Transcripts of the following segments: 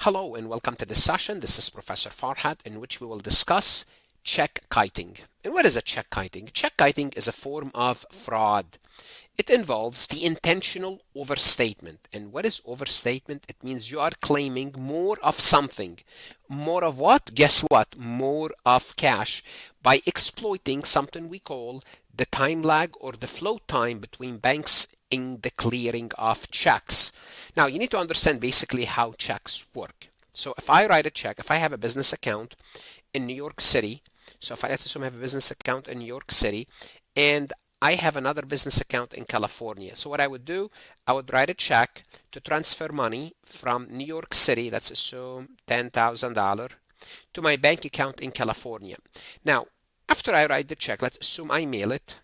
Hello and welcome to this session. This is Professor Farhat, in which we will discuss check kiting. And what is a check kiting? Check kiting is a form of fraud. It involves the intentional overstatement. And what is overstatement? It means you are claiming more of something. More of what? Guess what? More of cash by exploiting something we call the time lag or the float time between banks in the clearing of checks. Now, you need to understand basically how checks work. So if I write a check, if I have a business account in New York City, so if let's assume I have a business account in New York City and I have another business account in California. So what I would do, I would write a check to transfer money from New York City, let's assume $10,000, to my bank account in California. Now, after I write the check, let's assume I mail it.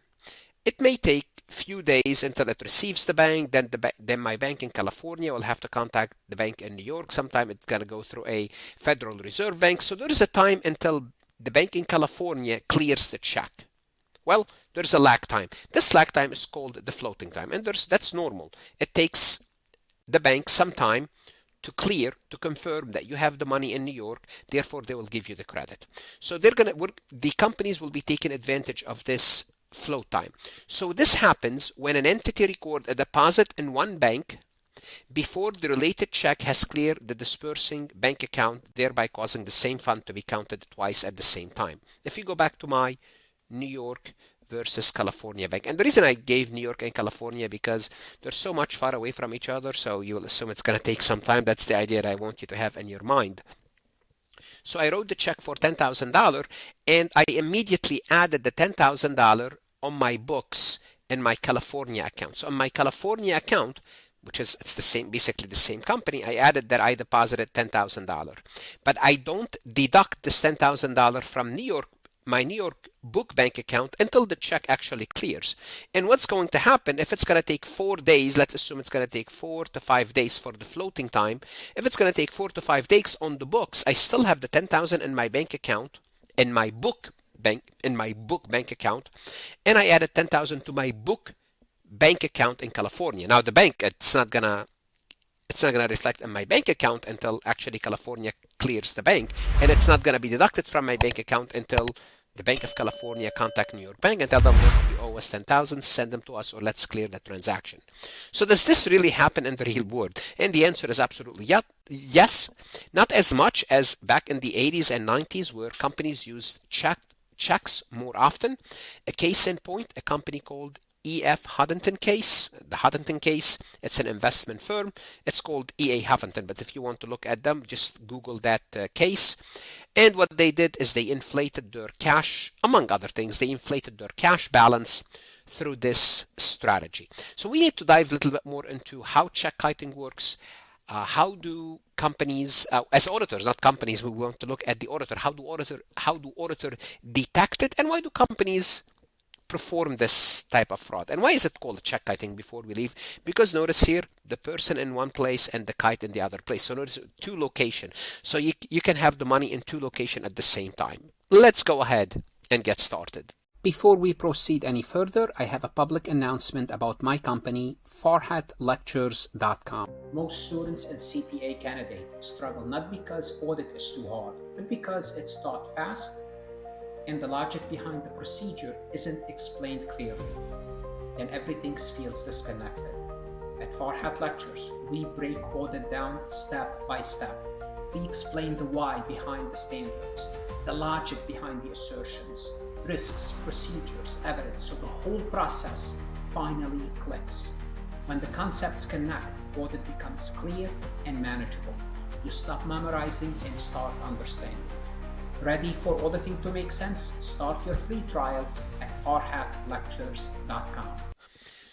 It may take few days until it receives the bank, then my bank in California will have to contact the bank in New York. Sometime it's going to go through a Federal Reserve Bank. So there is a time until the bank in California clears the check. Well, there's a lag time. This lag time is called the floating time, and that's normal. It takes the bank some time to clear, to confirm that you have the money in New York, therefore they will give you the credit. So the companies will be taking advantage of this float time. So this happens when an entity records a deposit in one bank before the related check has cleared the dispersing bank account, thereby causing the same fund to be counted twice at the same time. If you go back to my New York versus California bank, and the reason I gave New York and California because they're so much far away from each other, so you will assume it's going to take some time. That's the idea that I want you to have in your mind. So I wrote the check for $10,000 and I immediately added the $10,000 on my books in my California account. So on my California account, it's the same, basically the same company, I added that I deposited $10,000. But I don't deduct this $10,000 from my New York book bank account until the check actually clears. And what's going to happen if it's going to take 4 days, let's assume it's going to take 4 to 5 days for the floating time. If it's going to take 4 to 5 days on the books, I still have the 10,000 in my bank account, in my book bank account, and I added 10,000 to my book bank account in California. Now the bank, it's not gonna reflect in my bank account until actually California clears the bank, and it's not gonna be deducted from my bank account until the Bank of California contact New York Bank and tell them, look, you owe us 10,000, send them to us, or let's clear the transaction. So does this really happen in the real world? And the answer is absolutely yes. Not as much as back in the 80s and 90s where companies used checks more often. A case in point, a company called Hutton case. The Hutton case, it's an investment firm. It's called EA Hutton, but if you want to look at them, just Google that case. And what they did is they inflated their cash, among other things, they inflated their cash balance through this strategy. So we need to dive a little bit more into how check kiting works. How do companies, as auditors, not companies, we want to look at the auditor. How do auditor detect it, and why do companies perform this type of fraud? And why is it called check kiting before we leave? Because notice here, the person in one place and the kite in the other place. So notice 2 locations. So you can have the money in 2 locations at the same time. Let's go ahead and get started. Before we proceed any further, I have a public announcement about my company, farhatlectures.com. Most students and CPA candidates struggle not because audit is too hard, but because it's taught fast and the logic behind the procedure isn't explained clearly. Then everything feels disconnected. At Farhat Lectures, we break audit down step by step. We explain the why behind the standards, the logic behind the assertions, risks, procedures, evidence, so the whole process finally clicks. When the concepts connect, audit becomes clear and manageable. You stop memorizing and start understanding. Ready for auditing to make sense? Start your free trial at farhatlectures.com.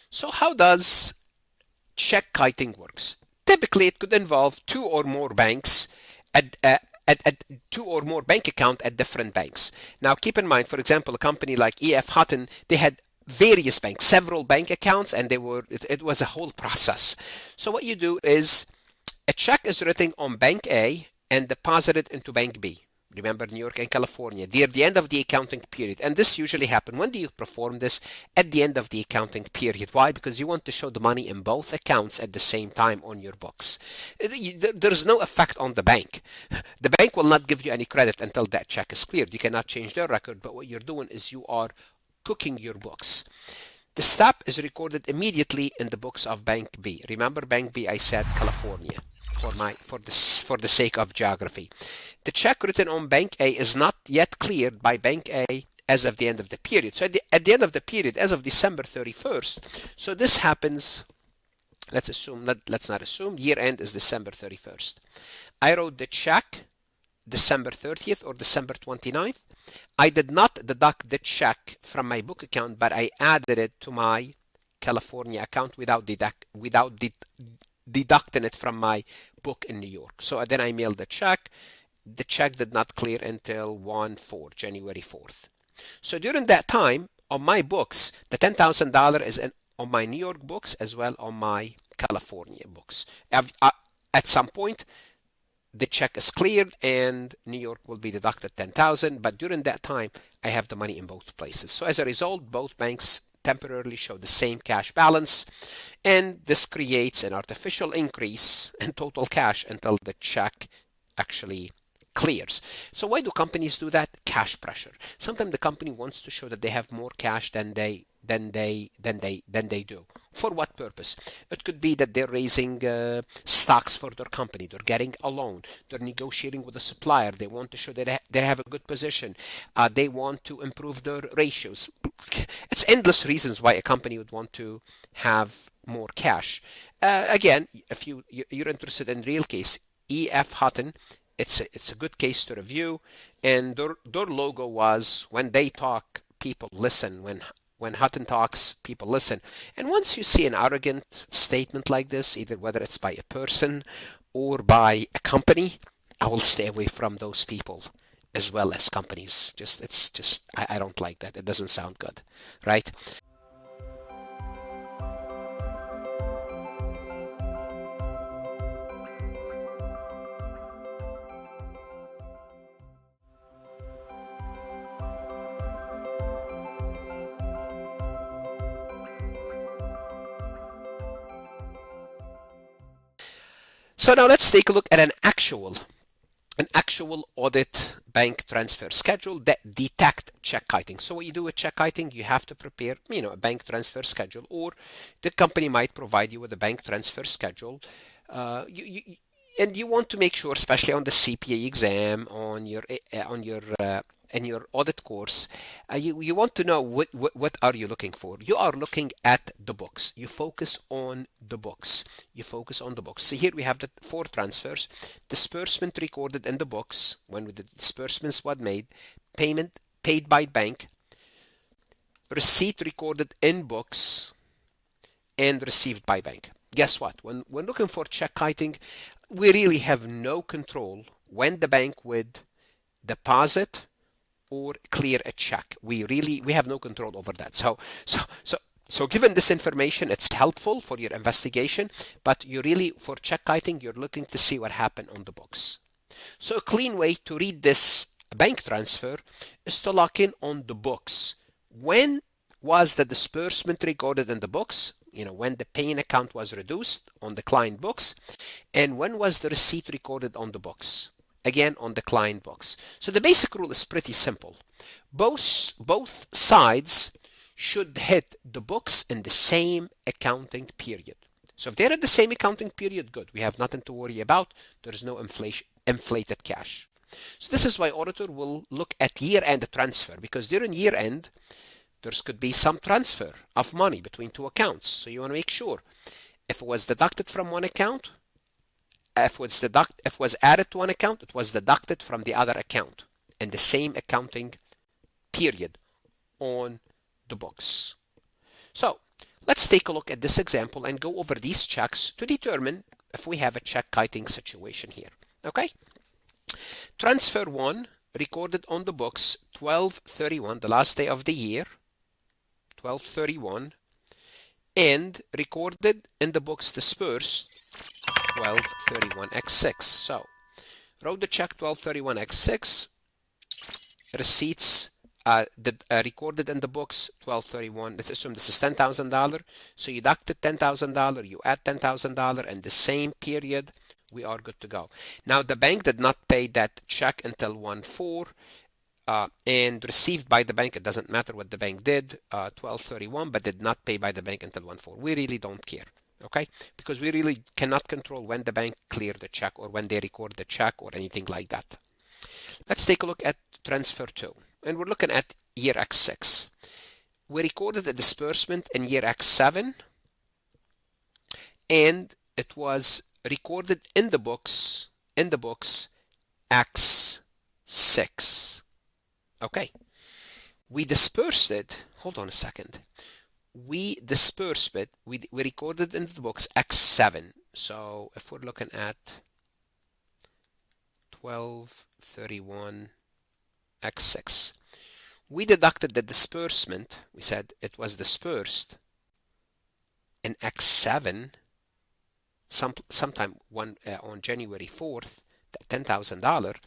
So how does check kiting works? Typically, it could involve 2 or more banks at 2 or more bank account at different banks. Now, keep in mind, for example, a company like EF Hutton, they had various banks, several bank accounts, and it was a whole process. So what you do is a check is written on Bank A and deposited into Bank B. Remember, New York and California, they're the end of the accounting period. And this usually happens. When do you perform this? At the end of the accounting period. Why? Because you want to show the money in both accounts at the same time on your books. There's no effect on the bank. The bank will not give you any credit until that check is cleared. You cannot change their record, but what you're doing is you are cooking your books. The step is recorded immediately in the books of Bank B. Remember Bank B, I said California for the sake of geography. The check written on Bank A is not yet cleared by Bank A as of the end of the period. So at the end of the period, as of December 31st, so this happens, let's not assume, year end is December 31st. I wrote the check December 30th or December 29th. I did not deduct the check from my book account, but I added it to my California account without deducting it from my book in New York. So then I mailed the check. The check did not clear until January 4th. So during that time, on my books, the $10,000 is on my New York books as well on my California books. At some point, the check is cleared and New York will be deducted $10,000, but during that time, I have the money in both places. So as a result, both banks temporarily show the same cash balance, and this creates an artificial increase in total cash until the check actually clears. So why do companies do that? Cash pressure. Sometimes the company wants to show that they have more cash than they do. For what purpose? It could be that they're raising stocks for their company. They're getting a loan. They're negotiating with a supplier. They want to show that they have a good position. They want to improve their ratios. It's endless reasons why a company would want to have more cash. Again, if you're interested in real case, EF Hutton, it's a good case to review. And their logo was, when they talk, people listen. When Hutton talks, people listen. And once you see an arrogant statement like this, either whether it's by a person or by a company, I will stay away from those people as well as companies. I don't like that. It doesn't sound good, right? So now let's take a look at an actual audit bank transfer schedule that detect check kiting. So what you do with check kiting, you have to prepare, a bank transfer schedule, or the company might provide you with a bank transfer schedule. And you want to make sure, especially on the CPA exam, in your audit course, you want to know what are you looking for. You are looking at the books. You focus on the books. So here we have the 4 transfers: disbursement recorded in the books when the disbursements was made, payment paid by bank, receipt recorded in books, and received by bank. Guess what? When we're looking for check kiting, we really have no control when the bank would deposit or clear a check. We have no control over that. So given this information, it's helpful for your investigation, but for check kiting, you're looking to see what happened on the books. So a clean way to read this bank transfer is to lock in on the books. When was the disbursement recorded in the books? When the paying account was reduced on the client books, and when was the receipt recorded on the books? Again, on the client books. So the basic rule is pretty simple. Both sides should hit the books in the same accounting period. So if they're at the same accounting period, good. We have nothing to worry about. There's no inflated cash. So this is why auditor will look at year-end transfer, because during year-end, there could be some transfer of money between 2 accounts. So you want to make sure if it was deducted from one account, if it was added to one account, it was deducted from the other account in the same accounting period on the books. So let's take a look at this example and go over these checks to determine if we have a check kiting situation here. Okay? Transfer 1 recorded on the books 12/31, the last day of the year, 12/31, and recorded in the books dispersed 12/31x6. So wrote the check 12/31x6, receipts recorded in the books, 1231. Let's assume this is $10,000. So you deducted $10,000, you add $10,000, and the same period, we are good to go. Now, the bank did not pay that check until 1/4, and received by the bank, it doesn't matter what the bank did, 1231, but did not pay by the bank until 1/4. We really don't care, okay? Because we really cannot control when the bank cleared the check or when they record the check or anything like that. Let's take a look at transfer 2, and we're looking at year X6. We recorded a disbursement in year X7, and it was recorded in the books X6. Okay, we dispersed it. Hold on a second. We dispersed it. We recorded in the books X7. So if we're looking at 1231 X6, we deducted the disbursement. We said it was dispersed in X7 sometime on January 4th, $10,000,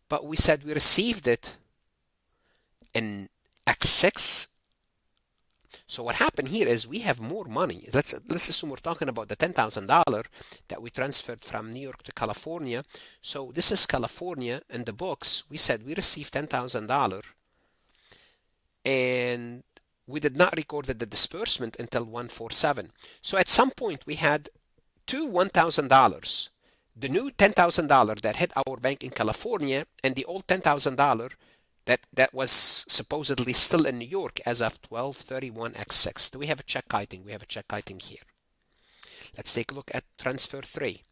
but we said we received it in X6. So what happened here is we have more money. Let's assume we're talking about the $10,000 that we transferred from New York to California. So this is California. In the books, we said we received $10,000, and we did not record the disbursement until 1/4/7. So at some point we had two $1,000, the new $10,000 that hit our bank in California, and the old $10,000 that was supposedly still in New York as of 1231 X6. Do we have a check kiting? We have a check kiting here. Let's take a look at transfer 3.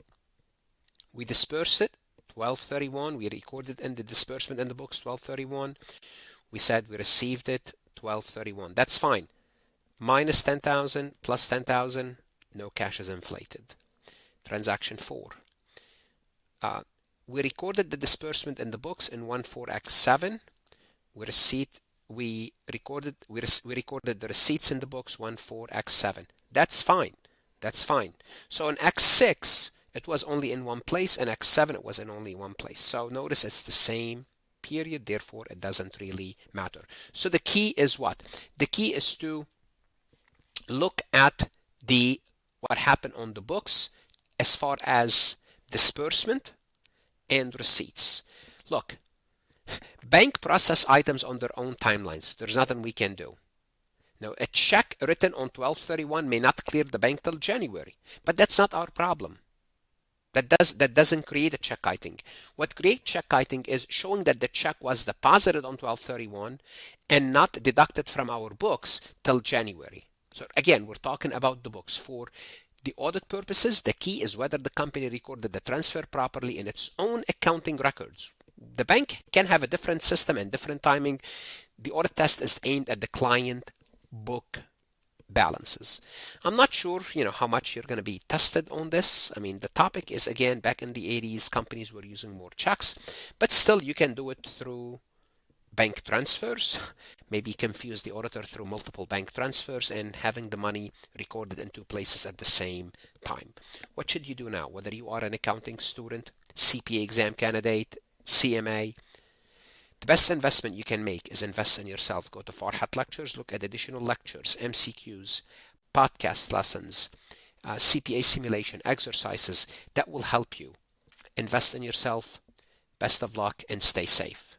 We dispersed it 1231. We recorded in the disbursement in the books 1231. We said we received it 1231. That's fine. Minus 10,000 plus 10,000, no cash is inflated. Transaction 4. We recorded the disbursement in the books in 1/4X7. We recorded the receipts in the books 1/4X7. That's fine. That's fine. So in X6, it was only in one place, and X7 it was in only one place. So notice it's the same period, therefore it doesn't really matter. So the key is what? The key is to look at what happened on the books as far as disbursement and receipts. Look, bank process items on their own timelines. There's nothing we can do. Now, a check written on 1231 may not clear the bank till January, but that's not our problem. That doesn't create a check kiting. What creates check kiting is showing that the check was deposited on 1231 and not deducted from our books till January. So again, we're talking about the books. For the audit purposes, the key is whether the company recorded the transfer properly in its own accounting records. The bank can have a different system and different timing. The audit test is aimed at the client book balances. I'm not sure, how much you're going to be tested on this. I mean, the topic is, again, back in the 80s, companies were using more checks, but still you can do it through bank transfers. Maybe confuse the auditor through multiple bank transfers and having the money recorded in two places at the same time. What should you do now? Whether you are an accounting student, CPA exam candidate, CMA, the best investment you can make is invest in yourself. Go to Farhat Lectures, look at additional lectures, MCQs, podcast lessons, CPA simulation exercises that will help you. Invest in yourself. Best of luck and stay safe.